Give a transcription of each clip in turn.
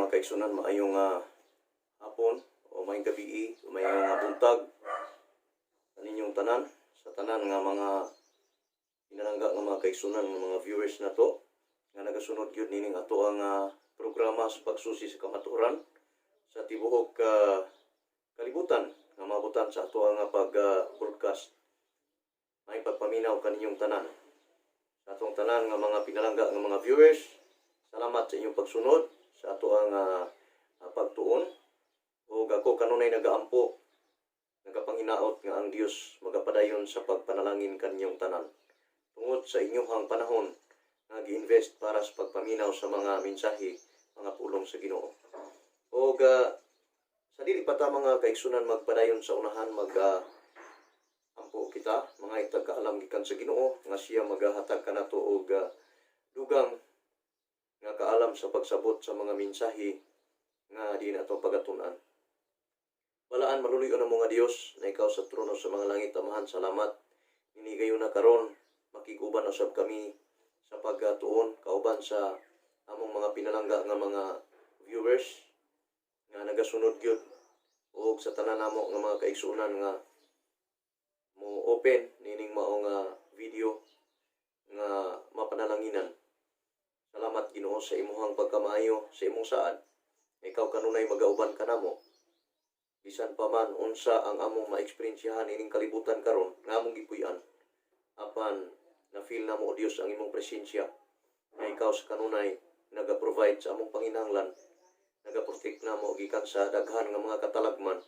mga kaigsunan, maayong hapon o maayong gabi o maayong buntag sa ninyong tanan, sa tanan nga mga pinalangga nga mga kaigsunan nga mga viewers na to nga nagasunod gyud nining ato ang programa sa pagsusi sa kamatuoran sa tibuok kalibutan nga mabutan sa ato ang pag-broadcast. May pagpaminaw kaninyong tanan sa atong tanan nga mga pinalangga nga mga viewers. Salamat sa inyong pagsunod sa ato ang pagtuon. O ako kanunay nagaampo, nagapanginaot nga ang Dios magapadayon sa pagpanalangin kaninyong tanan. Tungod sa inyong panahon nga gi-invest para sa pagpaminaw sa mga mensahe, mga pulong sa Ginoo. O sa dili pa ta mga kaigsunan magpadayon sa unahan ampo kita, mga itagkaalam gikan sa Ginoo nga siya magahatag kanato og dugang nga kaalam sa pagsabot sa mga mensahe nga di nato pagatun-an. Balaan maluloy-on ang mga Dios na ikaw sa trono sa mga langit, Amahan, salamat. Ninigayon na karon, makiguban usab kami sa pagtuon kauban sa among mga pinalangga nga mga viewers nga nagasunod gyud og sa tanan namo nga mga kaigsunan nga mo open nining mao nga video nga mapanalanginan. Salamat Ginoo sa imuhang pagkamaayo sa imong saad. Ikaw kanunay magauban kanamo. Bisan pa man unsa ang among maeksperiensyahan ining kalibutan karon nga among gipuy-an. Apan na feel namo Dios ang imong presensya. Nga ikaw sa kanunay naga-provide sa among panginahanglan. Naga-protect namo gikan sa daghan nga mga katalagman.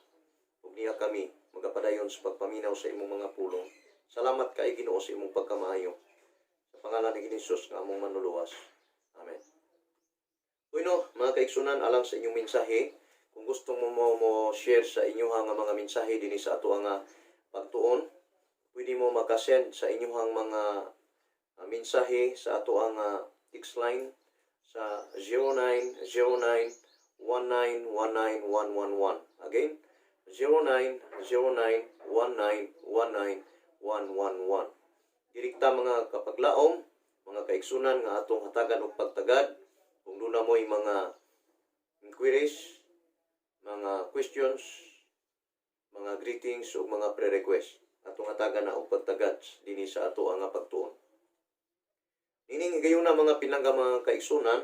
Ug niya kami magapadayon sa pagpaminaw sa imong mga pulong. Salamat kay Ginoo sa imong pagkamaayo. Sa pangalan ni Jesus nga among manluluwas. Amen. Bueno, mga kaigsunan, alang sa inyong mensahe, kung gusto mo share sa inyong mga mensahe din sa ato ang pagtuon, pwede mo makasend sa inyong mga mensahe sa ato ang text line sa 0909-1919-111. Again, 0909-1919-111. Direkta mga kapaglaom, mga kaigsunan nga atong hatagan og pagtagad. Kung doon mo'y mga inquiries, mga questions, mga greetings o mga pre-request, atong hatagan na og pagtagad dinhi sa ato ang pagtuon. Nining gayon na mga pinangga mga kaigsunan,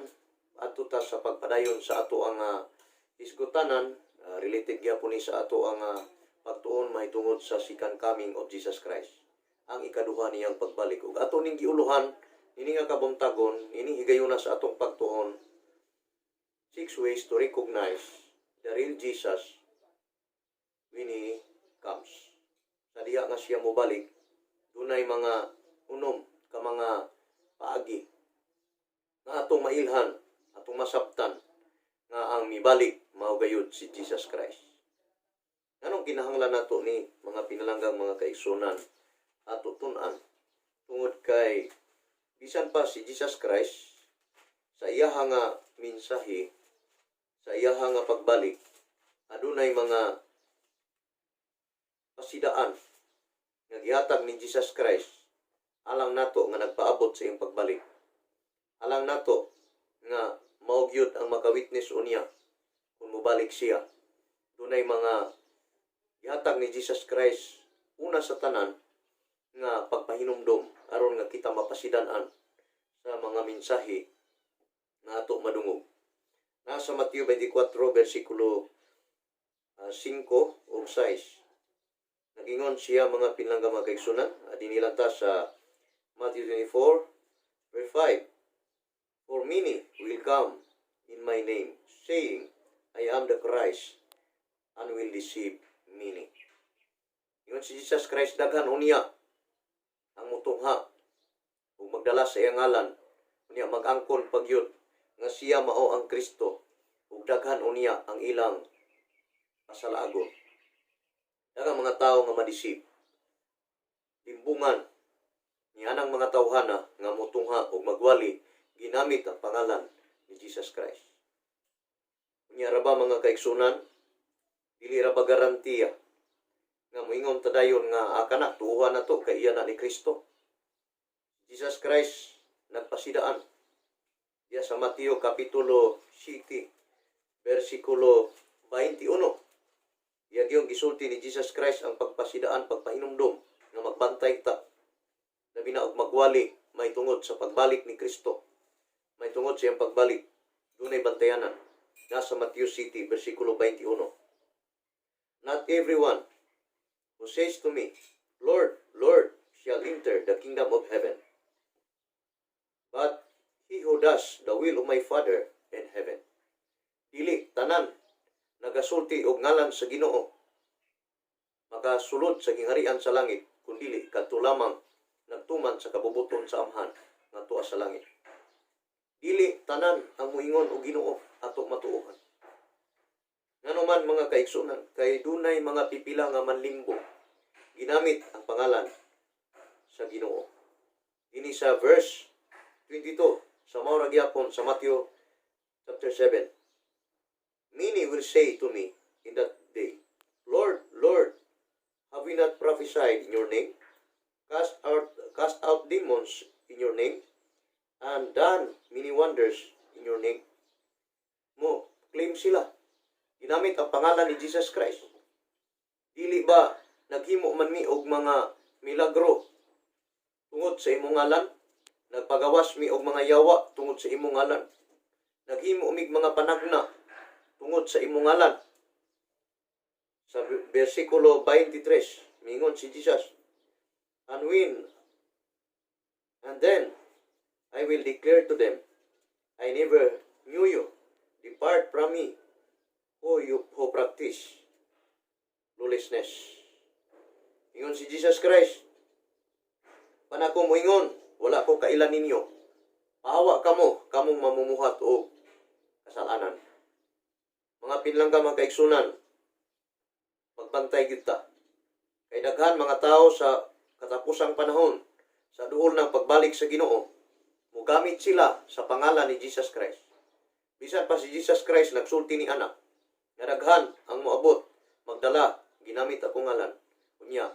ato ta sa pagpadayon sa ato ang isgutanan, related gyapon ni sa ato ang pagtuon mahitungod sa second coming of Jesus Christ. Ang ikaduha niyang pagbalik. Ug ato ning giuluhan ini nga kabuntagon, ini higayon na sa atong pagtuon. 6 ways to recognize the real Jesus when He comes. Sa diha nga siya mobalik, dunay mga unom ka mga paagi na atong mailhan, atong masabtan nga ang mibalik mao gayud si Jesus Christ. Anong kinahanglan nato ni mga pinalanggang mga kaigsunan ato tun-an tungod kay bisan pa si Jesus Christ sa iyahang mensahe, sa iyahang pagbalik, adunay mga pasidaan nga gihatag ni Jesus Christ alang nato nga nagpaabot sa iyang pagbalik. Alang nato nga mao gyud ang makawitness unya kung mobalik siya. Dunay mga gihatag ni Jesus Christ una sa tanan nga pagpahinumdom aron nga kita mapasidan-an sa mga mensahe nga ato madungog. Nasa Mateo 24 versikulo 5 o 6. Nagingon siya mga pinlangga mga kaigsunan, dinilang ta sa Matthew 24 verse 5. For many will come in my name, saying, I am the Christ, and will deceive many. Ingon si Jesus Christ, daghan unya ang mutungha ug magdala sa iyang ngalan, unya mag-angkon pagyud nga siya mao ang Kristo ug daghan unya ang ilang pasalagon. Daghang mga tawo nga madisip, limbungan nianang mga tawhana nga mutungha ug magwali ginamit ang pangalan ni Jesus Christ. Unya ra ba mga kaigsunan, dili ra ba garantiya nga moingon ta dayon nga kana tuwa na to kay iya na ni Kristo. Jesus Christ nagpasidaan diya sa Mateo kapitulo 7 versikulo 21. Iyang yung gisulti ni Jesus Christ ang pagpasidaan, pagpahinumdom, nga magbantay ta. Labi na og magwali, may tungod sa pagbalik ni Kristo. May tungod sa iyang pagbalik. Dunay bantayanan. Nasa Matthew City, versikulo 21. Not everyone who says to me, Lord, Lord, shall enter the kingdom of heaven, but he who does the will of my Father in heaven. Dili tanan nagasulti og ngalan sa Ginoo makasulod sa gingharian sa langit, kundili kadto lamang nagtuman sa kabubuton sa amhan nga tuwa sa langit. Dili tanan ang muingon og Ginoo ato matuohan. Nganuman mga kaigsunan, kay dunay mga pipila nga manlimbo ginamit ang pangalan sa Ginoo. Ini sa verse 22 sa mao ra gyapon sa Matthew chapter 7. Many will say to me in that day, Lord, Lord, have we not prophesied in your name, cast out demons in your name, and done many wonders in your name? Mo, claim sila. Ginamit ang pangalan ni Jesus Christ. Dili ba naghimo man mi og mga milagro tungod sa imong ngalan? Nagpagawas mi og mga yawa tungod sa imong ngalan. Naghimo mig mga panagna tungod sa imong ngalan. Sa versikulo 23, mingon si Jesus, And then I will declare to them, I never knew you. Depart from me, you who practice lawlessness. Ingon si Jesus Christ, panako moingon, wala ko kailan ninyo. Pahawa kamong mamumuhat o kasalanan. Mga pinlangga mga kaigsunan, magbantay kita. Kay daghan mga tao sa katapusang panahon, sa duol ng pagbalik sa Ginoo, mugamit sila sa pangalan ni Jesus Christ. Bisan pa si Jesus Christ nagsulti ni anak, nga daghan ang moabot, magdala, ginamit akong ngalan. Unya,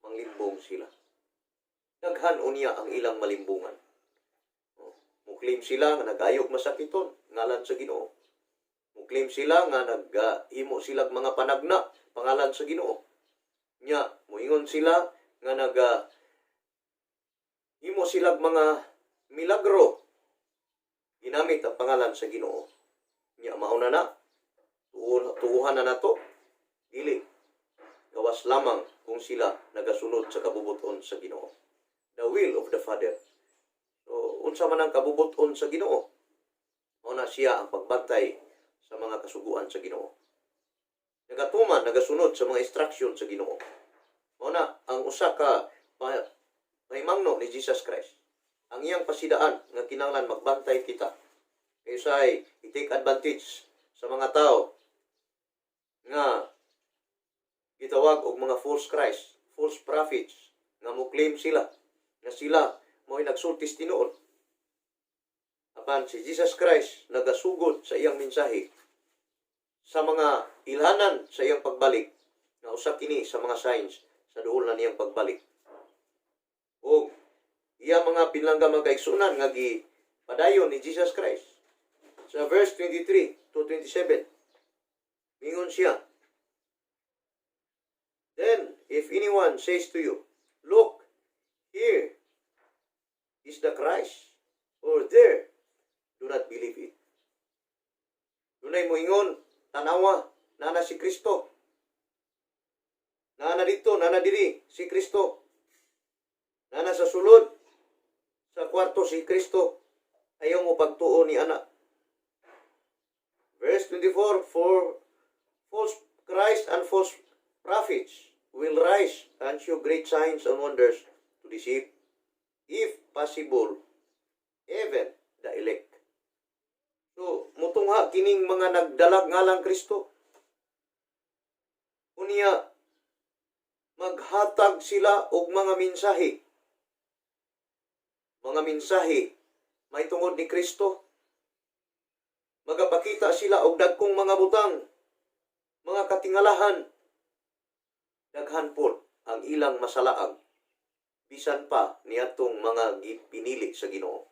manglimbong sila. Daghan unya ang ilang malimbungan. Muklim sila nga nagayog masakiton, ngalan sa Ginoo. Muklim sila nga naghimo silang mga panagna, pangalan sa Ginoo. Nya, muingon sila nga himo silang mga milagro, ginamit ang pangalan sa Ginoo. Nya, mauna na. Tuuhan na nato. Dili. Gawas lamang kung sila nagasunod sa kabubuton sa Ginoo. The will of the Father. So, unsa man ang kabubuton sa Ginoo? Mauna siya ang pagbantay sa mga kasuguan sa Ginoo. Nagatuman, nagasunod sa mga instruction sa Ginoo. Mauna ang usa ka mahimangno ni Jesus Christ. Ang iyang pasidaan nga kinahanglan magbantay kita. Kaysa i-take advantage sa mga tao nga gitawag og mga false Christ, false prophets, nga mo-claim sila, nga sila mo'y nagsultis tinuod. Apan si Jesus Christ nagasugod sa iyang mensahe sa mga ilhanan sa iyang pagbalik, nga usa kini sa mga signs sa duol na niyang pagbalik. O iya mga pinlangga mga kaigsunan nga padayon ni Jesus Christ. Sa verse 23 to 27, mingon siya, Then, if anyone says to you, Look, here is the Christ, or there, do not believe it. Dunay mo ingon, tanawa, nana si Kristo. Nana dito, nana diri, si Kristo. Nana sa sulod, sa kwarto si Kristo. Ayaw mo pagtuo ni anak. Verse 24, For false Christ and false prophets will rise and show great signs and wonders to deceive, if possible, even the elect. So, mutungha kining mga nagdalag ngalang Kristo. Unya, maghatag sila og mga mensahe. Mga mensahe may tungod ni Kristo. Magapakita sila og dagkong mga butang, mga katingalahan. Daghan po ang ilang masalaag. Bisan pa niadtong mga pinili sa Ginoo.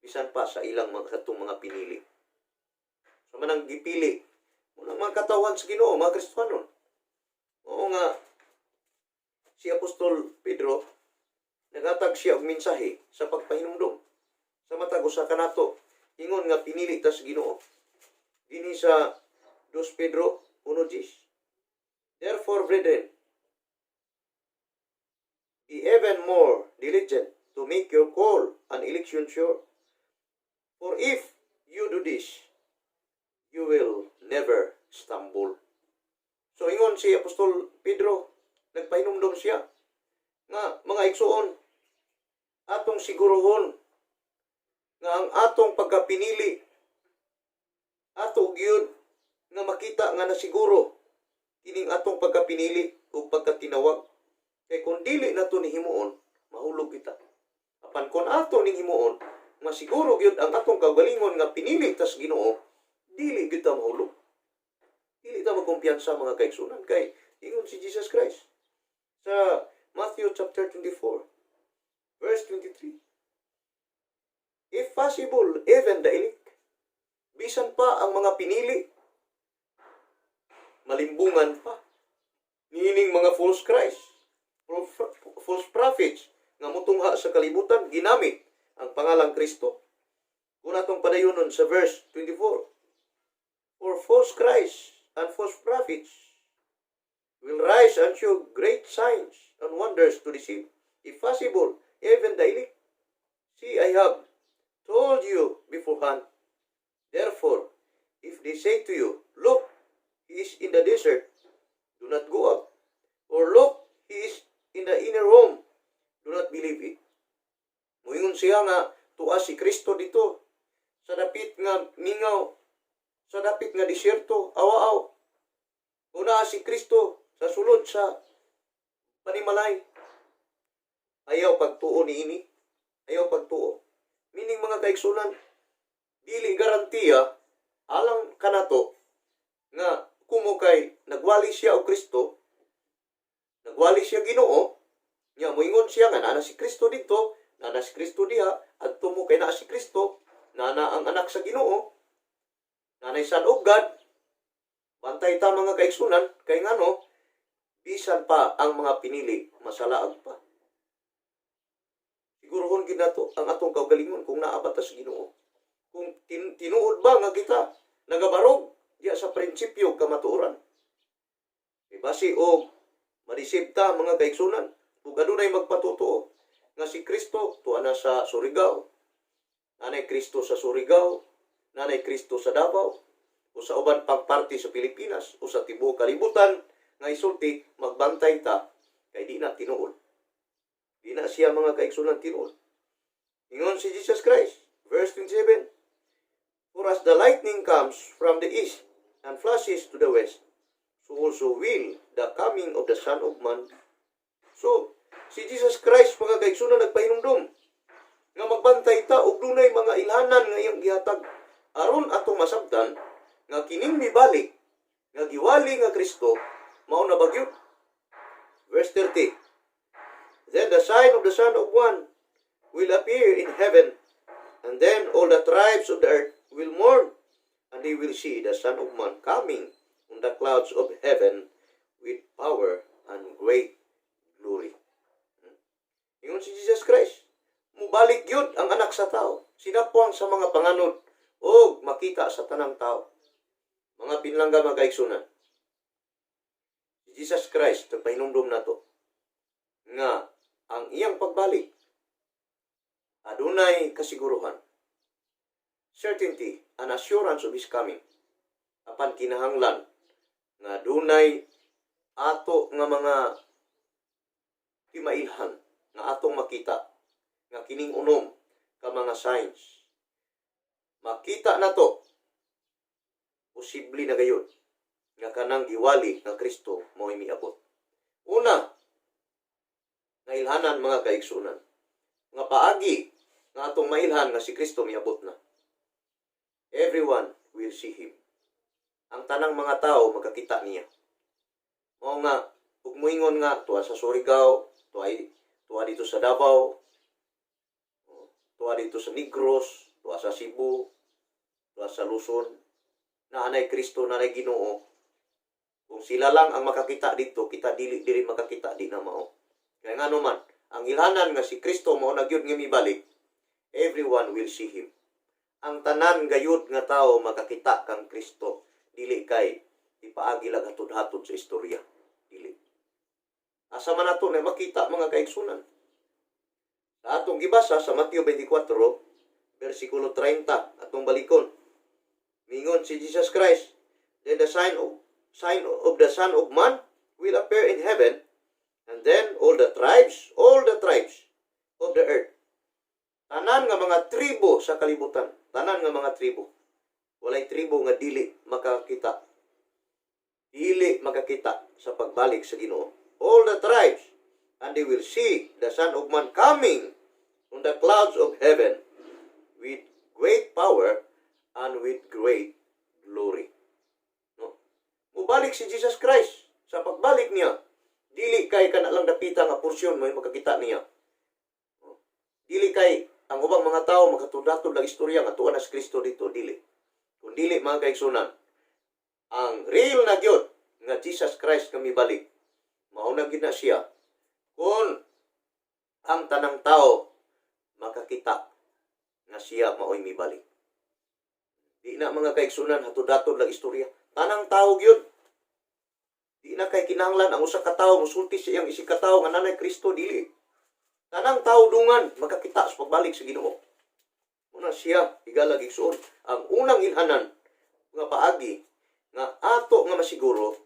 Bisan pa sa ilang mga pinili. So manang gipili unang mga katawan sa Ginoo, mga Kristiyano. Oo nga, si Apostol Pedro, naghatag siya og mensahe sa pagpahinumdom. Sa matag usa kanato, ingon nga pinili ta sa Ginoo. Dinhi sa 2 Pedro 1:10. Therefore, brethren, be even more diligent to make your call and election sure. For if you do this, you will never stumble. So ingon si Apostol Pedro, nagpahinumdom siya nga mga igsuon, atong sigurohon nga ang atong pagkapinili ato gyud nga makita nga nasiguro kining atong pagkapinili o pagkatinawag. Kay kung dili nato ni himuon, mahulog kita. Apan kung ato ning himuon, masiguro gyud ang atong kaugalingon nga pinili tas Ginoo, dili gyud ta mahulog. Dili ta magkumpiyansa mga kaigsunan kay ingon si Jesus Christ sa Matthew chapter 24 verse 23. If possible, even the elect, bisan pa ang mga pinili, malimbungan pa. Nining mga false Christ, false prophets, nga mutungha sa kalibutan, ginamit ang pangalang Kristo. Kung atong padayonon sa verse 24, for false Christ and false prophets will rise and show great signs and wonders to deceive, if possible, even the elect. See, I have told you beforehand. Therefore, if they say to you, look, he is in the desert, do not go up. Or look, he is in the inner room, do not believe it. Muingon siya nga, tuwa si Kristo dito, sa dapit nga mingaw, sa dapit nga disyerto, awa-aw. Una si Kristo sa sulod sa panimalay. Ayaw pagtuo ni ini. Ayaw pagtuo. Meaning mga kaigsunan, dili garantiya alang kanato nga kumo kay nagwali siya og Kristo, nagwali siya Ginoo, nya moingon siya nga naa si Kristo dito, naa si Kristo diha, adto mo kay naa si Kristo, naa ang anak sa Ginoo, nanay Son of God. Bantay ta mga kaigsunan, kay ngano, bisan pa ang mga pinili, masalaag pa. Sigurohon gid nato ang atong kaugalingon kung naabot ta sa Ginoo. Kung tinuod ba nga kita, nagabarog, diya sa prinsipyo kamatuoran. Basi o marisip ta mga kaigsunan, ug adunay magpatutuo nga si Kristo tuwa na sa Surigao. Nanay Kristo sa Surigao, nanay Kristo sa Davao, o sa uban pang parte sa Pilipinas, o sa tibuok kalibutan, nga isulti, magbantay ta, kay di na tinuod. Di na siya mga kaigsunan tinuod. Ingon si Jesus Christ, verse 27, for as the lightning comes from the east, and flashes to the west, so also will the coming of the Son of Man. So, si Jesus Christ, mga kaigsunan, nagpahinumdum, nga magbantay ta, og dunay mga ilhanan nga iyang gihatag, aron atong masabtan, nga kining mibalik, nga giwali nga Kristo, mao na bagyo. Verse 30, then the sign of the Son of Man will appear in heaven, and then all the tribes of the earth will mourn, and they will see the Son of Man coming on the clouds of heaven with power and great glory. Ingon si Jesus Christ, mubalik yun ang anak sa tao, sinapuang sa mga panganod, o makita sa tanang tao. Mga pinlangga mga kaigsunan, si Jesus Christ, nagpahinumdum na to, nga ang iyang pagbalik, adunay kasiguruhan, certainty, an assurance of His coming, apan kinahanglan, nga dunay ato nga mga timailhan, nga atong makita, nga kining unom, ka mga signs. Makita na to, posible na gayon, nga kanang giwali nga Kristo mo'y miabot. Una, nga ilhanan mga kaigsunan, nga paagi, nga atong mailhan nga si Kristo miabot na. Everyone will see Him. Ang tanang mga tao magkakita niya. Mao nga, ug moingon nga, tuwa sa Surigao, tuwa dito sa Davao, tuwa dito sa Negros, tuwa sa Cebu, tuwa sa Luzon, na anay Kristo, na anay Ginoo. Kung sila lang ang makakita dito, kita dili makakita di na mao. Kaya nga naman, ang ilhanan nga si Kristo mao na gyud nga mibalik, everyone will see him. Ang tanan gayud nga tao makakita kang Kristo, dili kay ipaagi lang hatod-hatod sa istorya. Dili. Asa man nato na makita mga kaigsunan. Sa atong gibasa sa Mateo 24, versikulo 30, atong balikon. Mingon si Jesus Christ, then the sign of the Son of Man will appear in heaven, and then all the tribes of the earth, tanan nga mga tribo sa kalibutan, tanan nga mga tribo, walay tribo nga dili makakita sa pagbalik sa Ginoo. All the tribes, and they will see the Son of Man coming on the clouds of heaven with great power and with great glory. No? Mubalik si Jesus Christ. Sa pagbalik niya, dili kay kanalang dapita nga porsyon mo makakita niya. No? Dili kay ang ubang mga tao makatudlatod lang istorya nga tuwa na si Kristo dito, dili. Kung dili mga kaigsunan, ang real na gyud nga Jesus Christ kami balik, mauna gid na siya kung ang tanang tao makakita nga siya mao'y mibalik. Di na mga kaigsunan hatod-hatod lang istorya. Tanang tao gyud. Di na kay kinahanglan ang usa ka tawo musulti sa iyang isig ka tawo nga nanay Kristo, dili. Tanang tao dungan makakita sa pagbalik sa Ginoo. Una siya igalag igsuon ang unang ilhanan nga paagi nga ato nga masiguro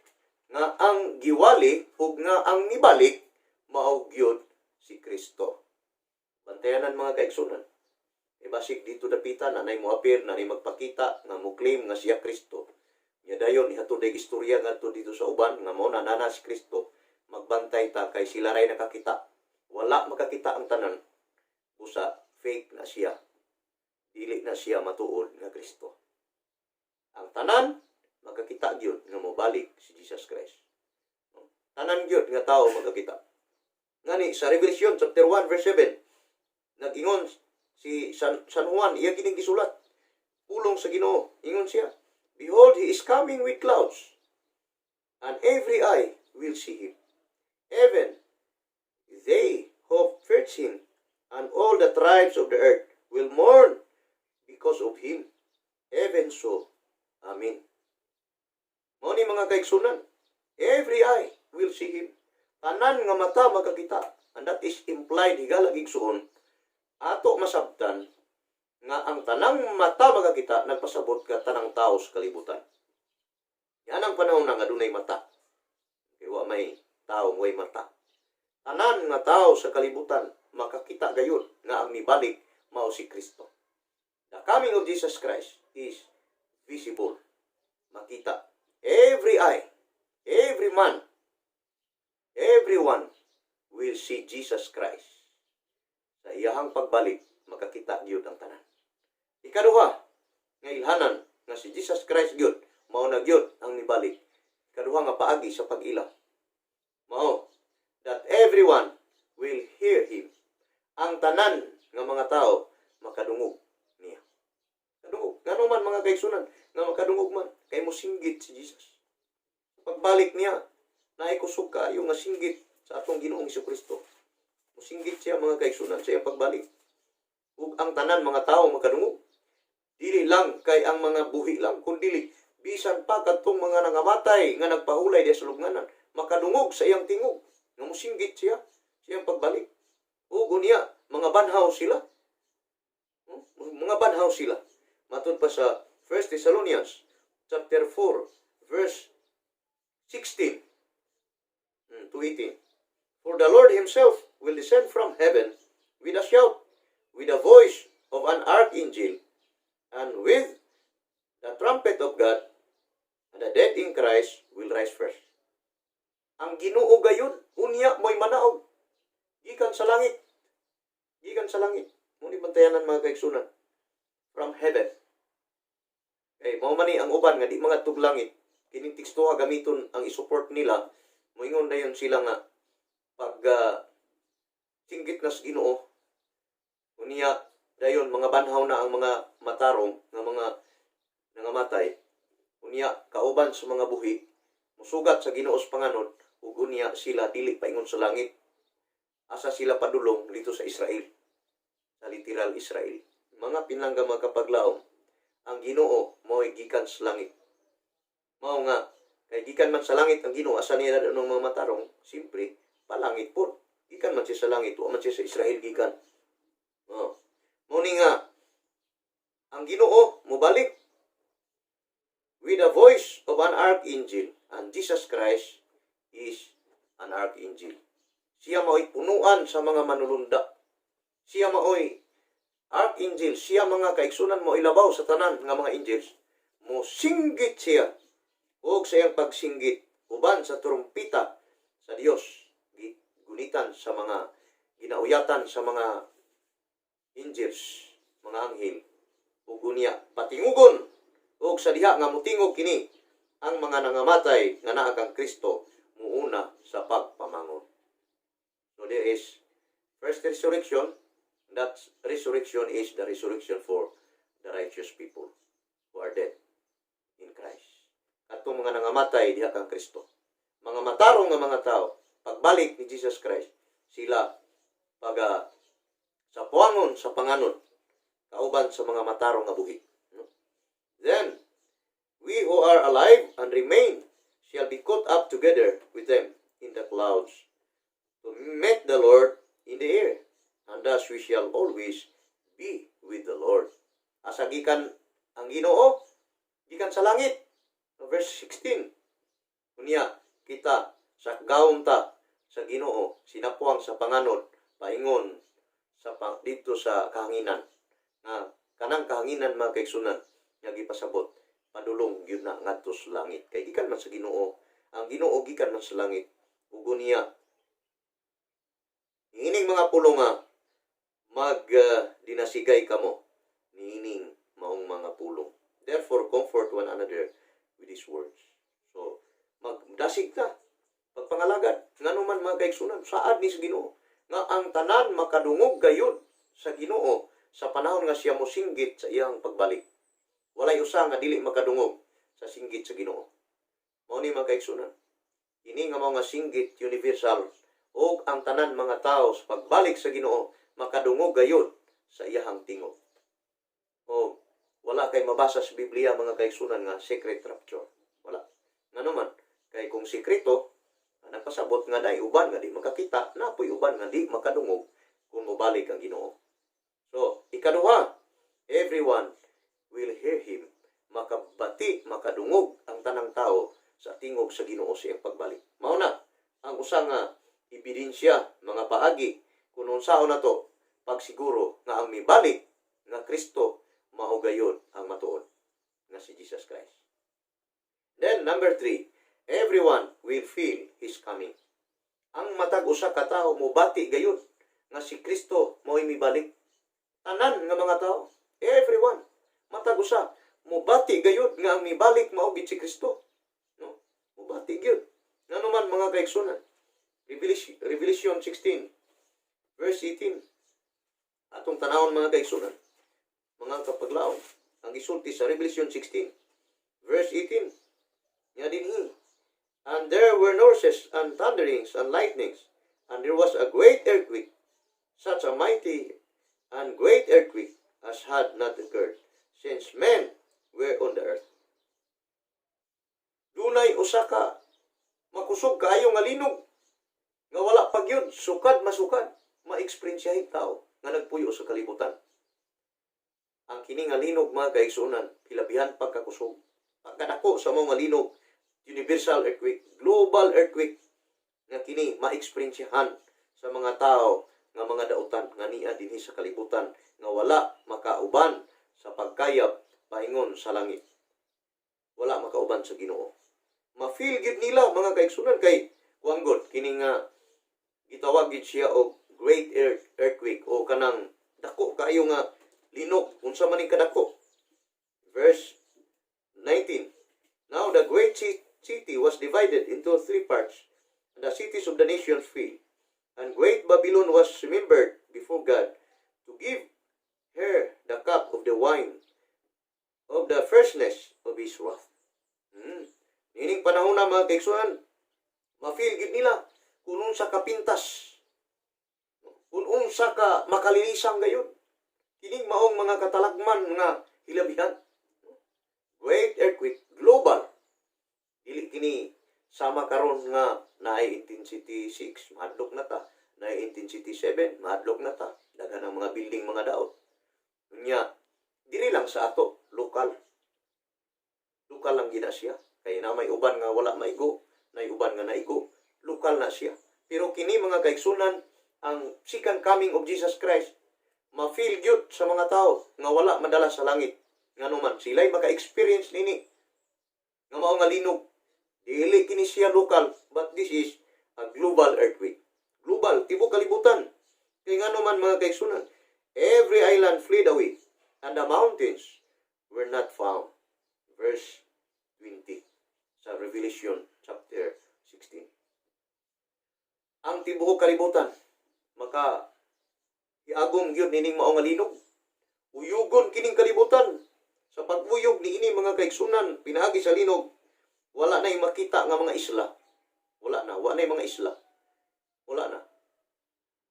nga ang giwali ug nga ang mibalik mao gyud si Kristo. Bantayanan mga kaigsunan. Basig dito dapita na nay mo appear na nay magpakita nga mo claim nga siya Kristo. Nya dayon ihatod ay istorya ngadto dito sa uban nga mao na nana si Kristo. Magbantay ta kay sila ray nakakita. Wala makakita ang tanan. Usa fake na siya. Dili na siya matuod nga Kristo. Ang tanan makakita gyud nga mobalik si Jesus Christ. Tanan gyud nga tao makakita. Ngani sa Revelation chapter 1 verse 7 nagingon si San Juan, iya kining gisulat. Pulong sa Ginoo, ingon siya, behold, he is coming with clouds, and every eye will see him. Even they who feared him, and all the tribes of the earth will mourn because of him. Even so, Amen. Mao ni mga kaigsunan, every eye will see him. Tanan nga mata makakita, and that is implied higalag igsuon. Ato masabtan nga ang tanang mata makakita nagpasabot ka tanang tao sa kalibutan. Yan ang panahon nga dunay mata. Kaya may tao way mata. Tanan nga tao sa kalibutan makakita gayon nga ang mibalik mao si Kristo. The coming of Jesus Christ is visible. Makita. Every eye, every man, everyone will see Jesus Christ. Sa iyahang pagbalik, makakita gyud ang tanan. Ikaduha, nga ilhanan nga si Jesus Christ gyud mao na gyud ang mibalik. Ikaduha nga paagi sa pag-ila. Mao that everyone will hear him. Ang tanan nga mga tao makadungog niya. Kadungog. Ngano man mga kaigsunan nga makadungog man kay mosinggit si Jesus. Pagbalik niya, naikusog kayo nga singgit sa atong Ginoong Jesucristo. Musinggit siya mga kaigsunan sa iyang pagbalik. Ug ang tanan mga tao makadungog. Dili lang kay ang mga buhi lang, kundi bisan pa kadtong mga nangamatay nga nagpahulay di sa lubnganan, makadungog sa iyang tingog. Nga musinggit siya sa iyang pagbalik. Ug unya mga banhaw sila. Mga banhaw sila. Matud pa sa 1 Thessalonians chapter 4 verse 16 to 18. For the Lord himself will descend from heaven with a shout, with the voice of an archangel, and with the trumpet of God, and the dead in Christ will rise first. Ang Ginoo gayon, unya mo'y manaog. Gikan sa langit. Gikan sa langit. Muni bantayanan mga kaigsunan. From heaven. Kay mao man ni ang uban nga di mga tuglangit. Kining tekstuha gamiton ang isupport nila. Moingon dayon sila nga pag singgit na sa Ginoo, unya dayon mga banhaw na ang mga matarong nga mga nangamatay, Unya kauban sa mga buhi musugat sa Ginoo sa panganod ug unya sila dili paingon sa langit. Asa sila padulong dito sa Israel, sa literal Israel. Mga pinangga magkapaglaom, ang Ginoo mo'y gikan sa langit. Mao nga, kay gikan man sa langit ang Ginoo, asa niya ng mga matarong, simpre, palangit po. Gikan man siya sa langit, o man siya sa Israel gikan. Muni nga, ang Ginoo mobalik with the voice of an archangel, and Jesus Christ is an archangel. Siya mao'y punuan sa mga manulunda. Siya mao'y archangel. Siya mga kaigsunan mo ilabaw sa tanan nga mga angels. Mo singgit siya. O sa iyang pagsinggit, uban sa trumpita sa Dios. Gunitan sa mga, ginauyatan sa mga angels, mga anghel. O gunya, patingugon. O sa diha nga mutingog kini, ang mga nangamatay nga naa kang Kristo muuna sa pagpamangon. So there is first resurrection. That resurrection is the resurrection for the righteous people who are dead in Christ. At itong mga nangamatay diha kang Kristo, mga matarong nga mga tao, pagbalik ni Jesus Christ, sila sa puangon sa panganon, kauban sa mga matarong nga buhi. Then, we who are alive and remain shall be caught up together with them in the clouds to meet the Lord in the air, and thus we shall always be with the Lord. Asa gikan ang Ginoo, gikan sa langit. Verse 16. Unya, kita sa gaunta sa Ginoo, sinapuang sa panganod, paingon sa dito sa kahanginan. Nga kanang kahanginan mga kaigsunan nga gipasabot, padulong gyud na ngadto sa langit. Kay gikan man sa Ginoo, ang Ginoo gikan man sa langit. Ug unya ining mga pulo nga dinasigay kamo niining maong mga pulong. Therefore, comfort one another with these words. So, magdasig ta, pagpangalagad, nga naman mga kaigsunan, saad ni sa Ginoo, nga ang tanan makadungog gayon sa Ginoo sa panahon nga siya mo singgit sa iyang pagbalik. Walay usa nga dili makadungog sa singgit sa Ginoo. Mao ni mga kaigsunan, ini nga mga singgit universal o ang tanan mga tao sa pagbalik sa Ginoo makadungog gayon sa iyahang tingog. O wala kay mabasa sa Biblia mga kaigsunan nga secret rapture. Wala. Nga naman, kay kung sekreto, nagpasabot nga dai uban nga di makakita, napoy uban nga di makadungog kung mobalik ang Ginoo. So, ikaduha, everyone will hear him. Makabati, makadungog ang tanang tao sa tingog sa Ginoo sa iyang pagbalik. Mao na ang usa nga ebidensya, mga paagi, kung unsaon na to, pagsiguro nga ang mibalik nga Kristo maugayon ang matuod nga si Jesus Christ. Then, number 3, everyone will feel His coming. Ang matag usa ka tao mubati gayon nga si Kristo mao'y mibalik. Tanan nga mga tao, everyone, matag usa mubati gayon nga ang mibalik mao gid si Kristo. No? Mubati gyud. Ngano man mga kaigsunan. Revelation 16 verse 18. Atong tanawon mga kaigsunan, mga kapaglaom, ang isulti sa Revelation 16 verse 18. Nga dinhi, and there were noises and thunderings and lightnings, and there was a great earthquake, such a mighty and great earthquake as had not occurred since men were on the earth. Dunay usa ka makusog kaayo nga linog nga wala pagyud sukad masukad ma-experiencehin tao nga nagpuyo sa kalibutan. Ang kini nga linog mga kaigsunan, pilabihan pagkakusog. Pagkadako sa mga linog, universal earthquake, global earthquake, nga kini ma-experiencehan sa mga tao nga mga dautan nga niya dinhi sa kalibutan nga wala makauban sa pagkayap paingon sa langit. Wala makauban sa Ginoo. Ma-feel gid nila mga kaigsunan kay kuanggod kini nga gitawag gid siya og great earthquake o kanang dako kaayo nga linog unsa man ning kadako. Verse 19. Now the great city was divided into 3 parts, and the cities of the nations fell, and great Babylon was remembered before God to give her the cup of the wine of the fierceness of his wrath. panahon na mga kaigsunan, ma-feel gid nila kung unsa ka pintas, kung unsa ka makalilisang gayon. Kining maong mga katalagman nga hilabihan. Great earthquake, global. Dili kini sama karon nga naay intensity 6, mahadlok na ta. Naay intensity 7, mahadlok na ta. Daghan ang mga building, mga daot. Unya, dili lang sa ato, lokal. Lokal lang gina siya. Kaya na may uban nga wala maigo, may uban nga naigo, lokal na siya. Pero kini mga kaigsunan, ang second coming of Jesus Christ, ma-feel gyud sa mga tao nga wala madala sa langit. Ngano man sila'y maka-experience nini. Nga mao nga linog. Dili kini siya lokal, but this is a global earthquake. Global, tibok kalibutan. Kaya ngano man mga kaigsunan, every island fled away, and the mountains were not found. Verse 20 sa Revelation chapter 16. Ang tibuok kalibutan, maka iagom gyud nining mao nga linog. Uyugon kining kalibutan. Sa pag-uyog ni ini mga kaigsunan, pinaagi sa linog, wala na'y makita nga mga isla. Wala na'y mga isla. Wala na.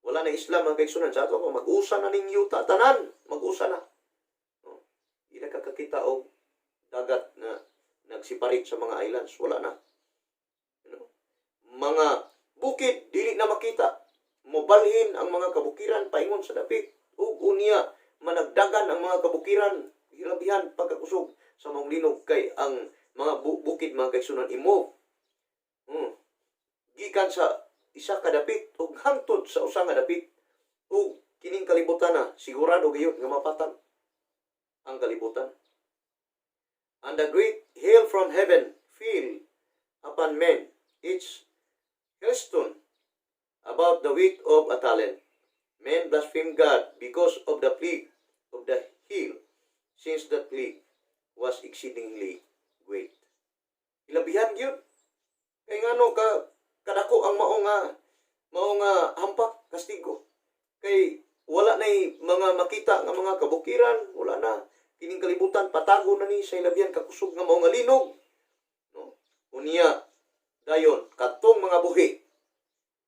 Wala na isla mga kaigsunan. Sa ato, mag-usa na ning yuta, tanan, mag-usa na. Hindi na kakakita og dagat na nagsiparit sa mga islands. Wala na. Mga bukid, dili na makita. Mobalhin ang mga kabukiran, paingon sa dapit. Ug unya, managdagan ang mga kabukiran, hilabihan pagkakusog sa mga linog kay ang mga bukid mga kaigsunan imo. Gikan sa isa ka dapit ug hangtod sa usa nga dapit. Ug kining kalibutan na sigurado gayud nga mapatag ang kalibutan. And the great hail from heaven fell upon men, each hailstone about the weight of a talent. Men blaspheme God because of the plague of the hail, since that plague was exceedingly great. Ilabihan yun. Kaya ngano kadako ang mao nga hampak, kastigo. Kay wala na'y mga makita nga mga kabukiran, wala na. Kining kalibutan, patago na ni sa ilabihan kakusog nga mao nga linog. No? Unya, dayon, katong mga buhi,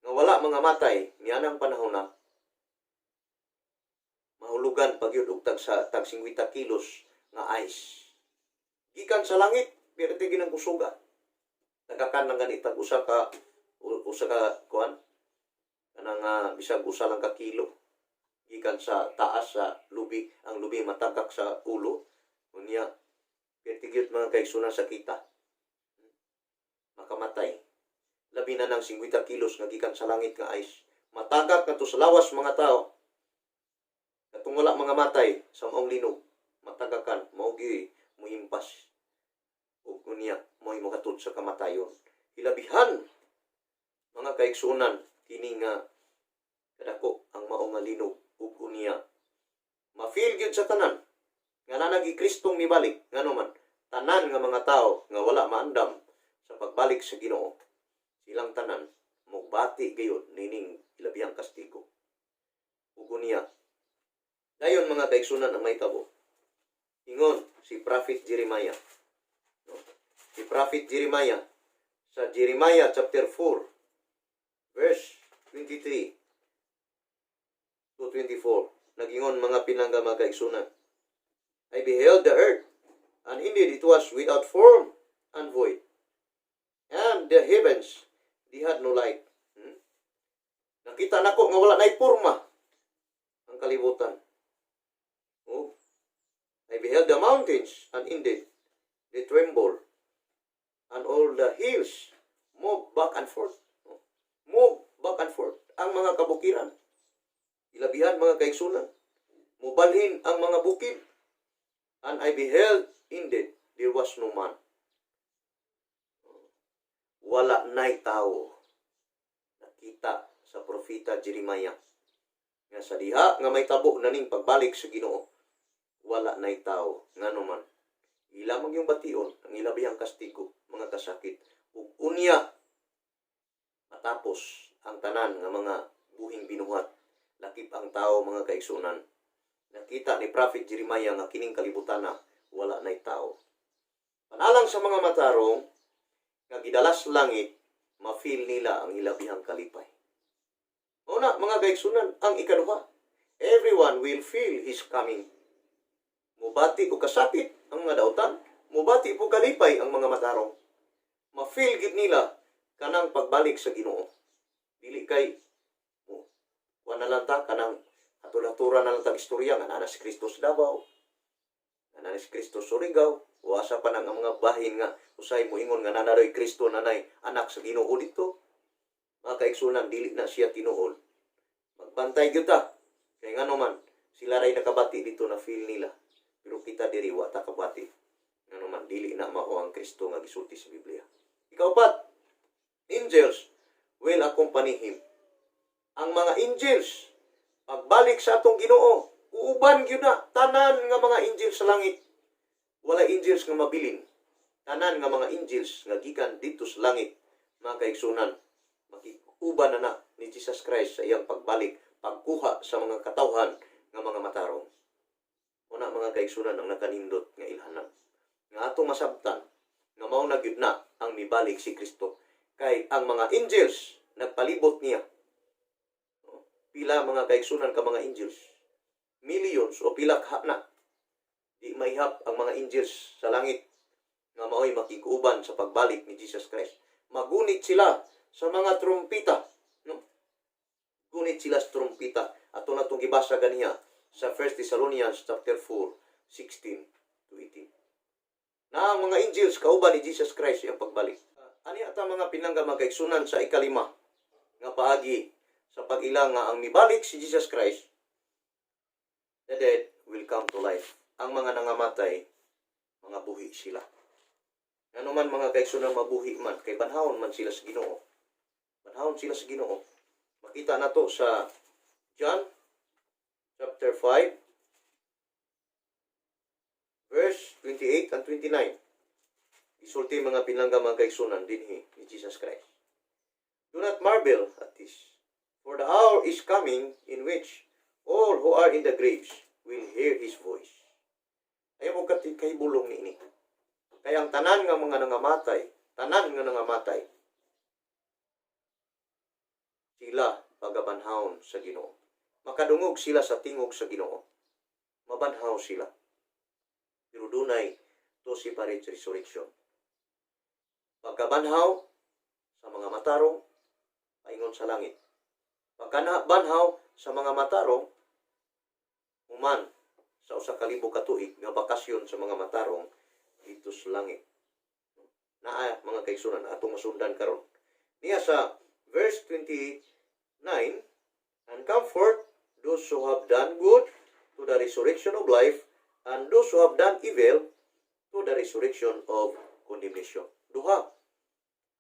nga wala mga matay, niyanang panahon na, mahulugan pagyud og tag 50 kilos nga ice. Gikan sa langit, pero ito ginang kusuga. Nagakan lang ganitag usa ka kuan kanang bisag usa lang ka kilo. Gikan sa taas sa lubi, ang lubi matagak sa ulo. Unya, pertigyot mga kaigsunan sa kita. Makamatay. Labi na ng 50 kilos nga gikan sa langit nga ice. Matagak na to sa lawas mga tao. Katong wala mga matay sa maong linog. Matagakan, maugi, muhimpas. Ug unya, mo'y makatod sa kamatayon. Hilabihan, mga kaigsunan, kini nga kadako ang maong nga linog. Ug unya, ma-feel gyud sa tanan nga nanagi Kristong mibalik. Ngano man, tanan nga mga tao nga wala maandam sa pagbalik sa Ginoo, silang tanan mogbati gayud nining ilabihang kastigo. Ug unya, dayon mga kaigsunan ang may tabo. Ingon si Prophet Jeremiah. Si Prophet Jeremiah sa Jeremiah chapter 4 verse 23 to 24. Nagingon mga pinangga mga kaigsunan. I beheld the earth, and indeed it was without form and void. And the heavens, they had no light. Nakita nako nga wala na'y porma ang kalibutan. Oh. I beheld the mountains, and indeed they tremble, and all the hills move back and forth. Move back and forth. Ang mga kabukiran. Ilabihan mga kaigsunan. Mubalhin ang mga bukid. And I beheld, indeed, there was no man. Wala na'y tao. Nakita sa propeta Jeremiah. Nga sa diha, nga may tabo na ning pagbalik sa Ginoo. Wala na'y tao. Ngano man. Ilamang yung bation, ang ilabihang kastigo, mga kasakit. Ug unya, matapos ang tanan nga mga buhing binuhat, lakip ang tao mga kaigsunan. Nakita ni Prophet Jeremiah nga kining kalibutan na wala na'y tao. Panalang sa mga matarong, nga gidalas langit, ma-feel nila ang ilabihang kalipay. Una, mga kaigsunan, ang ikaduha, everyone will feel His coming. Mubati o kasapit ang mga dautan, mubati po kalipay ang mga matarong. Ma-feel gid nila kanang pagbalik sa Ginoo. Dili kay wala lang ta kanang atura-tura na lang tag istorya nga nana si Kristo sa Davao, nana si Kristo sa Surigao, o asa pa nang mga bahin nga usay mo ingon nga nanaroy Kristo nanay anak sa Ginoo dito. Mga kaigsunan, dili na siya tinuol. Magbantay gyud ta. Kay ngano man sila ray nakabati dito na feel nila. Pero kita diri wa ta kabati. Ngano man dili na mao ang Kristo nga gisulti sa Biblia. Ikaw-pat, angels will accompany Him. Ang mga angels, pagbalik sa atong Ginoo, uuban gyud na tanan nga mga angels sa langit. Wala angels nga mabilin. Tanan nga mga angels nga gikan dito sa langit, mga kaigsunan, makikuban na ni Jesus Christ sa iyang pagbalik, pagkuha sa mga katawhan nga mga matarong. Una mga kaigsunan ang nakanindot nga ilhanan. Nga atong masabtan, nga mao na gyud na ang mibalik si Kristo. Kay ang mga angels nagpalibot niya. Pila mga kaigsunan ka mga angels? Millions o pila ka na. Di maihap ang mga angels sa langit nga mao'y makikuuban sa pagbalik ni Jesus Christ. Magunit sila sa mga trumpita. No? Gunit sila sa trumpita. Ato na itong gibasa ganiya sa 1 Thessalonians chapter 4, 16 to 18. Na ang mga angels kauban ni Jesus Christ yung pagbalik. Ani ata mga pinangga magkaigsunan sa ikalima nga paagi sa pag-ilang nga ang mibalik si Jesus Christ, the dead will come to life. Ang mga nangamatay, mga buhi sila. Ano man mga kaigsunan mabuhi man, kay banhawon man sila sa Ginoo. Banhawon sila sa Ginoo. Makita na to sa John chapter 5 verse 28 and 29. Isulti mga pinangga mga kaigsunan dinhi ni Jesus Christ. Do not marvel at this, for the hour is coming in which all who are in the graves will hear His voice. Ayaw mo kahibulong ni ini. Kaya ang tanan nga mga nangamatay, sila pagabanhawon sa Ginoo. Makadungog sila sa tingog sa Ginoo. Mabanhaw sila. Pero dunay to separate resurrection. Pagkabanhaw sa mga matarong, paingon sa langit. Pagkabanhaw sa mga matarong, human sa usa ka libo ka tuig nga bakasyon sa mga matarong dito sa langit. Naa mga kaigsunan atong masundan karon. Niya sa verse 29, and comfort those who have done good to the resurrection of life, and those who have done evil to the resurrection of condemnation. Duha.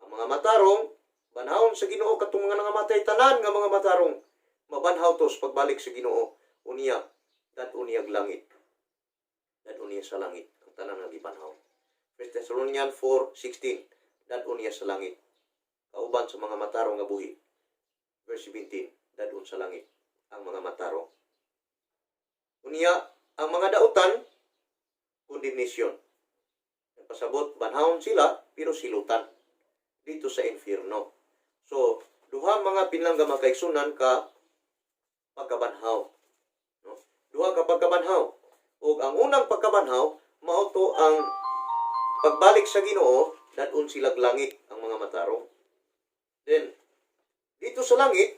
Ang mga matarong banhawon sa Ginoo katong mga nangamatay tanan nga mga matarong mabanhaw to sa pagbalik sa Ginoo. Unya daduniag langit. Daduniya sa langit ang tanan nga gibanhaw. 1 Thessalonians 4:16. Daduniya sa langit. Kauban sa mga matarong nga buhi. Verse 17. Dadun sa langit ang mga matarong. Unya ang mga dautan condemnation. Pasabot banhawon sila pero silutan dito sa infierno. So, duha mga pinangga makaigsunan ka pagkabanhaw. No? Duha ka pagkabanhaw. O ang unang pagkabanhaw, mao to ang pagbalik sa Ginoo, dadun sila langit ang mga matarong. Then, dito sa langit,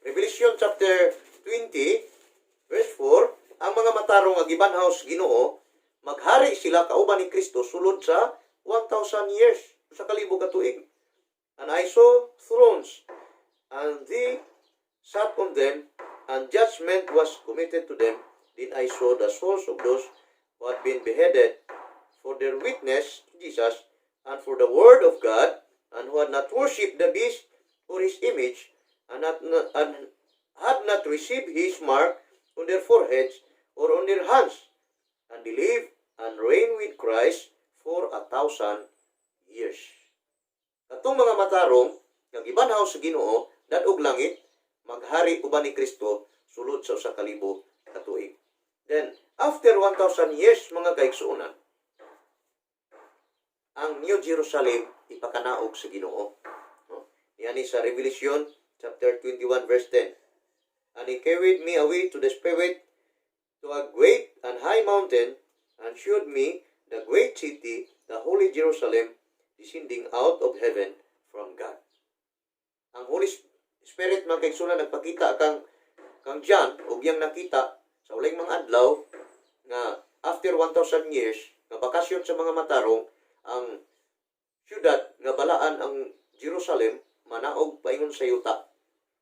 Revelation chapter 20, verse 4, ang mga matarong nga gibanhaw sa Ginoo, maghari sila kauban ni Kristo sulod sa 1,000 years, sa kalibo ka tuig. And I saw thrones, and they sat on them, and judgment was committed to them. Then I saw the souls of those who had been beheaded for their witness to Jesus, and for the word of God, and who had not worshipped the beast or his image, and had not received his mark on their foreheads or on their hands, and they live and reign with Christ for 1,000 years. Katong mga matarong nga gibanhaw sa Ginoo dadog langit maghari uban ni Kristo sulod sa usa ka libo ka tuig. Then after 1,000 years mga kaigsuonan, ang New Jerusalem ipakanaog sa Ginoo. No? Yan sa Revelation chapter 21 verse 10. And he carried me away to the Spirit to a great and high mountain, and showed me the great city, the holy Jerusalem, descending out of heaven from God. Ang Holy Spirit mga kaigsunan nagpakita kang John ug yang nakita sa uling mga adlaw nga after 1,000 years nga bakasyon sa mga matarong ang syudad nga balaan ang Jerusalem manaog paingon sa yuta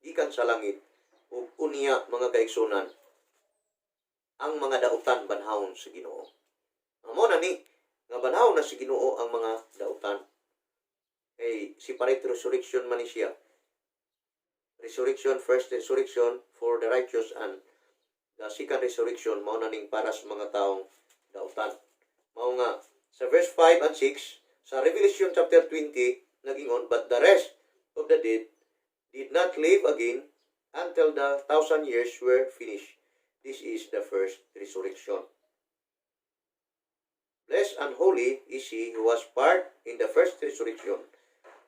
gikan sa langit ug unya mga kaigsunan ang mga dautan banhawon sa Ginoo. Amo na ni nga banhawon na sa Ginoo ang mga dautan. Kay separate resurrection man ni siya. Resurrection, first resurrection for the righteous, and the second resurrection mao na ning para sa mga taong dautan. Mao nga sa verse 5 and 6 sa Revelation chapter 20 nagingon, but the rest of the dead did not live again until the 1,000 years were finished. This is the first resurrection. Blessed and holy is he who was part in the first resurrection.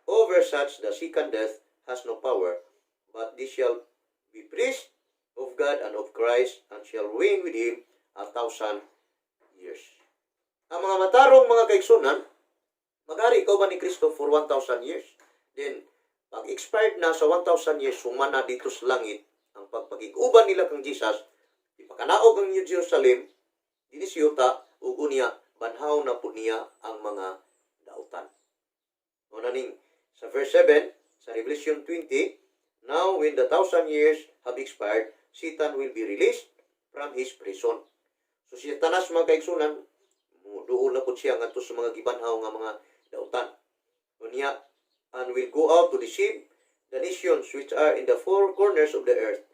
Over such the second death has no power, but they shall be priests of God and of Christ, and shall reign with him 1,000 years. Ang mga matarong mga kaigsunan, magari ikaw ba ni Kristo for 1,000 years? Then, pag expired na sa 1,000 years, sumana dito sa langit, ang pagpakiguban nila kang Jesus, ipakanaog ang New Jerusalem, dinisiyuta, ug unya, banhaw na po niya ang mga dautan. Una ning, sa verse 7, sa Revelation 20, now when the 1,000 years have expired, Satan will be released from his prison. So si Satanas mga kaigsunan, doon na po siya ngadto sa mga gibanhaw nga mga dautan. Unya, and will go out to deceive the nations which are in the four corners of the earth,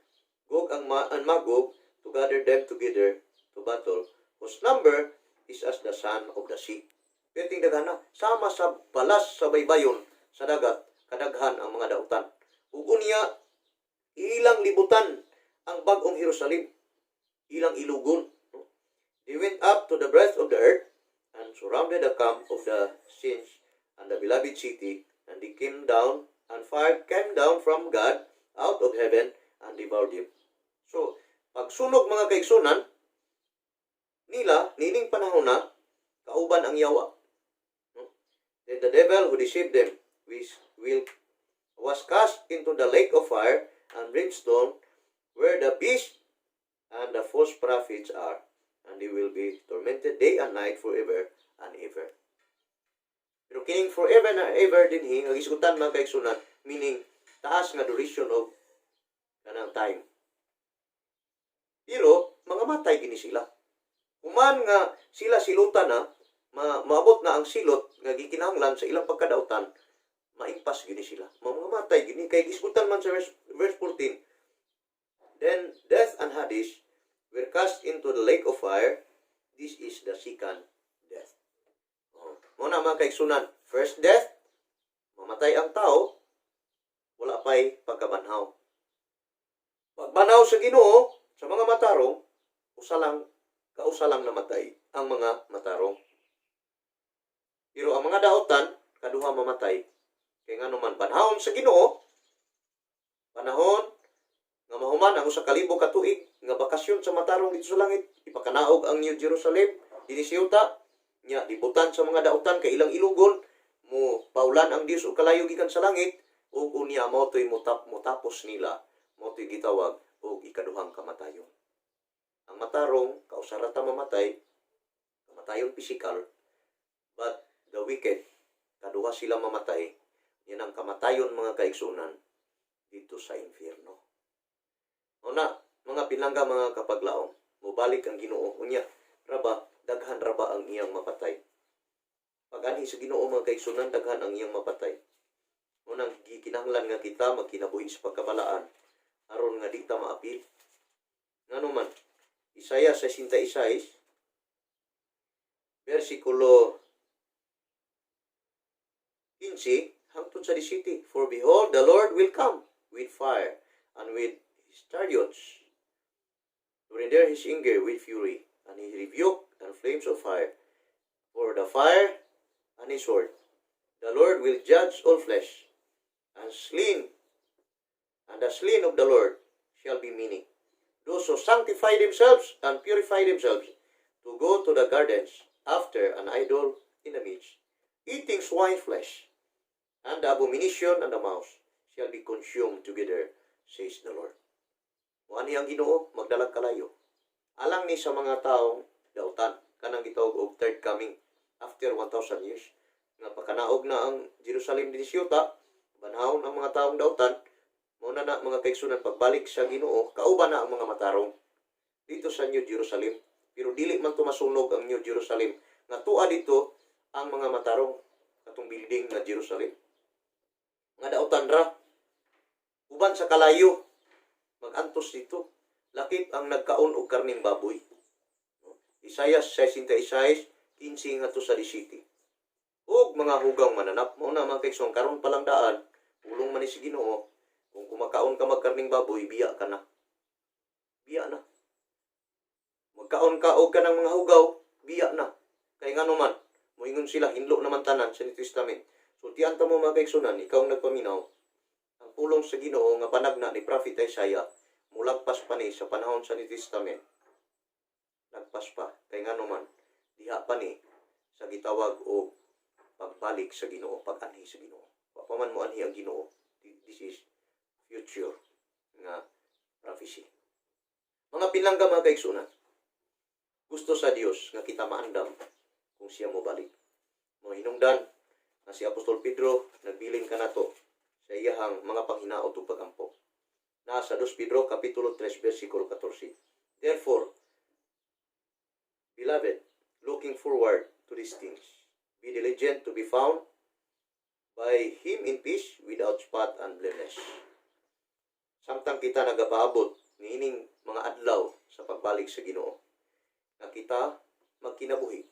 Gog and Magog, to gather them together to battle, whose number is as the sand of the sea. Perting daghana, sama sa balas sa baybayon sa dagat, kadaghan ang mga dautan. Ug unya, ilang libutan ang bagong Jerusalem, ilang ilugon. They went up to the breadth of the earth and surrounded the camp of the saints and the beloved city, and they came down, and fire came down from God out of heaven and devoured him. So, pagsunog mga kaigsunan, nila, nining panahon na, kauban ang yawa. Then the devil who deceived them was cast into the lake of fire and brimstone, where the beast and the false prophets are, and they will be tormented day and night forever and ever. Pero kining forever and ever din ang isgutan mga kaigsunan, meaning taas nga duration of kanang time. Pero mga matay gini sila. Human nga sila silutan na, maabot na ang silot nga gikinahanglan sa ilang pagkadautan, maimpas gini sila. Mga matay gini kay gisgutan man sa verse 14. Then death and Hades were cast into the lake of fire. This is the second death. Muna mga kaigsunan, first death, mamatay ang tao, wala pa'y pagkabanhaw. Pagbanhaw sa Ginoo, sa mga matarong, kausa lang namatay ang mga matarong. Pero ang mga dautan, kaduha mamatay. Kaya nga naman, banhawon sa Ginoo, panahon, nga mahuman ang usa ka libo ka tuig, nga bakasyon sa matarong dito sa langit, ipakanaog ang New Jerusalem, dinisiyuta, nya dibutan sa mga dautan, kay ilang ilugon, mo paulan ang Dios o kalayo gikan sa langit, o unya mo to'y mutapos nila, mo to'y gitawag, o ikaduhang kamatayon. Ang matarong, kausarata mamatay, kamatayon physical, but the wicked, kaduha sila mamatay, yan ang kamatayon mga kaigsunan dito sa infierno. Una, mga pinangga mga kapaglaom, mubalik ang Ginoo, unya, raba, daghan raba ang iyang mapatay. Pag anhi sa Ginoo mga kaigsunan, daghan ang iyang mapatay. Unang gikinahanglan nga kita magkinabuhi sa pagkabalaan, aron nga di ta maapil. Nganuman, Isaiah 66, versikulo 15, hangtod sa 17, for behold, the Lord will come with fire and with his chariots to render his anger with fury, and his rebuke and flames of fire, for the fire and his sword. the Lord will judge all flesh, and the slain of the Lord shall be many. Those who sanctify themselves and purify themselves to go to the gardens after an idol in the midst, eating swine flesh, and the abomination and the mouse shall be consumed together, says the Lord. Wani ang Ginoo magdalag kalayo. Alang ni sa mga taong dautan, kanang gitawag og third coming after 1,000 years. Nga pakanaog na ang Jerusalem din siyota, banhawon ang mga taong dautan, muna na mga kaigsunan pagbalik sa Ginoo, kauban na ang mga matarong dito sa New Jerusalem. Pero dili man tumasunog ang New Jerusalem. Nga tuwa dito ang mga matarong katong building na Jerusalem. Nga dautan ra, uban sa kalayo, mag-antos dito. Lakip ang nagkaon og karning baboy. Isaiah 66:15 nga to sa city. Og mga hugang mananap mo na mga kaigsoon karon pa lang daan, ulong man ni si Ginoo. Kung kumakaon ka magkarning baboy, biya ka na. Biya na. Magkaon ka og kanang mga hugaw, biya na. Kay ngano man, moingon sila hinlo naman tanan sa New Testament. So tiyan ta mo mga kaigsunan, ikaw nagpaminaw, ang pulong sa Ginoo nga panagna ni Prophet Isaiah, mulagpas pa ni sa panahon sa New Testament. Lagpas pa, kay ngano man, diha pa ni sa gitawag o pagbalik sa Ginoo, pag-anhi sa Ginoo. Papaman mo anhi ang Ginoo. This is future nga prophecy. Mga pinlangga mga kaigsunan, gusto sa Dios nga kita maandam kung siya mo balik. Mga hinungdan nga si Apostol Pedro nagbilin ka nato sa iyahang mga panghinaot ug pagampo. Nasa 2 Pedro kapitulo 3 versikulo 14. Therefore, beloved, looking forward to these things, be diligent to be found by Him in peace, without spot and blameless. Samtang kita nagapaabot niining mga adlaw sa pagbalik sa Ginoo, na kita magkinabuhi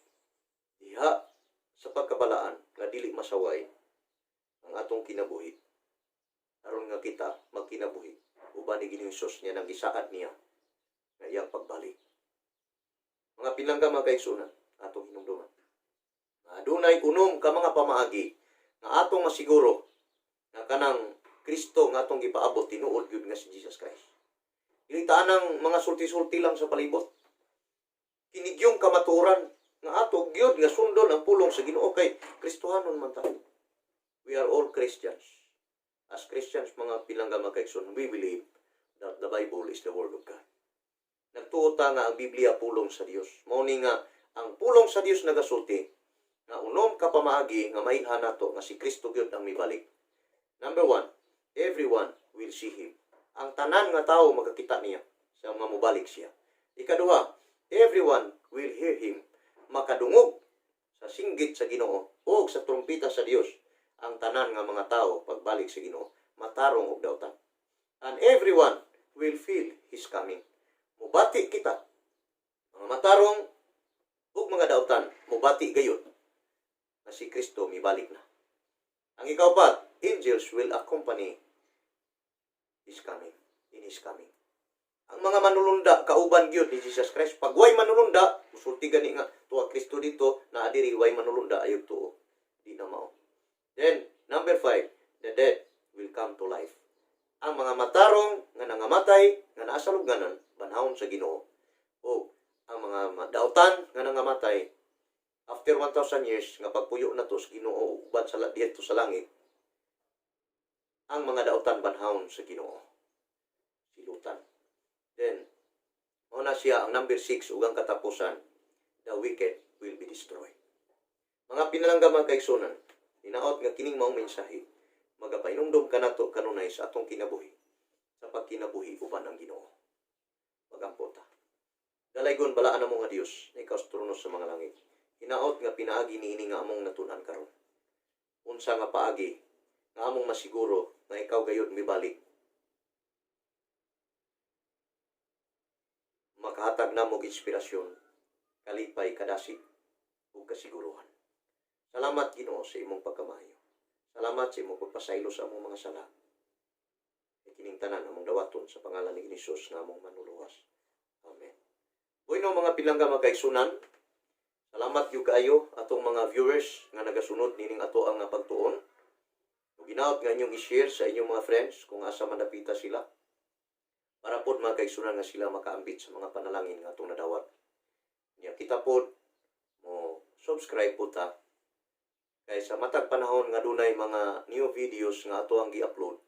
diha sa pagkabalaan nga dili masaway ang atong kinabuhi, aron nga kita magkinabuhi uban ni Ginoong Hesus niya nang gisaad niya nga iyang pagbalik. Mga pinangga mga kaigsunan, atong hinumduman, adunay unom ka mga pamaagi nga atong masiguro nga kanang Kristo nga atong gipaabot tinuod gyud nga si Jesus Christ. Dili tanang mga sulti-sulti lang sa palibot. Kinigyong kamaturan nga ato gyud nga sundon ang pulong sa Ginoo kay Kristohanon man ta. We are all Christians. As Christians, mga pilangga mga kaigsunan, we believe that the Bible is the Word of God. Nagtuo ta nga ang Biblia pulong sa Dios. Mao ni nga ang pulong sa Dios nagasulti nga unom ka pamaagi nga mailhan nato nga si Kristo gyud ang mibalik. Number 1, everyone will see Him. Ang tanan nga tawo makakita niya sa mga mubalik siya. Ikaduha, everyone will hear Him. Makadungog sa singgit sa Ginoo o sa trumpeta sa Dios ang tanan nga mga tawo pagbalik sa Ginoo, matarong og dautan. And everyone will feel His coming. Mubati kita, mga matarong ug mga dautan, mubati gayon na si Kristo mibalik na. Ang ikaapat, angels will accompany His coming, in His coming. Ang mga manulunda, kauban gyud ni Jesus Christ. Pag way manulunda, usulti gani nga, tuwa Kristo dito, na adiri way manulunda, ayog tuo. Di na mao. Then, number 5, the dead will come to life. Ang mga matarong nga nangamatay, nga naa sa lubnganan, banhawon sa Ginoo. O ang mga dautan nga nangamatay, after 1,000 years, nga pagpuyo na to sa Ginoo, uban sa dito sa langit, ang mga dautan banhawon sa Ginoo. Silutan. Then, una siya, ang number 6, ugang katapusan, the wicked will be destroyed. Mga pinalangga mga kaigsunan, hinaot nga kining maong mensahe, magapainumdum ka nato kanunay sa atong kinabuhi, sa pagkinabuhi uban ang Ginoo. Magampo ta. Dalaygon balaan mo nga Dios, na ikaw sa trono sa mga langit. Hinaot nga pinaagi niini nga among natunan karon. Unsa nga paagi nga among masiguro na ikaw gayud mibalik. Makahatag namog inspirasyon, kalipay, kadasig, ug kasiguruhan. Salamat Ginoo sa imong pagkamayo. Salamat sa imong pagpasaylo sa among mga sala. Ikining tanan among dawaton sa pangalan ni Jesus nga among manuluwas. Amen. Bueno mga pinangga mga kaigsunan, Salamat gyud kaayo atong mga viewers nga nagasunod nining ato ang pagtuon. Ginaot nga inyong i-share sa inyong mga friends kung asa man napita sila. Para pod magkaigsunan nga sila makaambit sa mga panalangin nga atong nadawat. Nya kita pod mo subscribe po ta. Kay sa matag panahon nga dunay mga new videos nga ato ang gi-upload,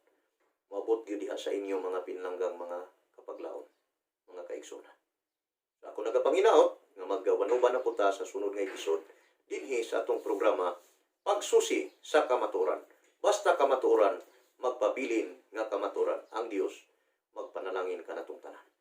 maabot gyud diha sa inyo mga pinlanggang mga kapaglaon, mga kaigsunan. So, ako nagapanginaot nga magwanuban na po ta sa sunod nga episode dinhi sa atong programa Pagsusi sa Kamatuoran. Basta kamatuoran, magpabilin nga kamatuoran. Ang Dios magpanalangin kanatong tanan.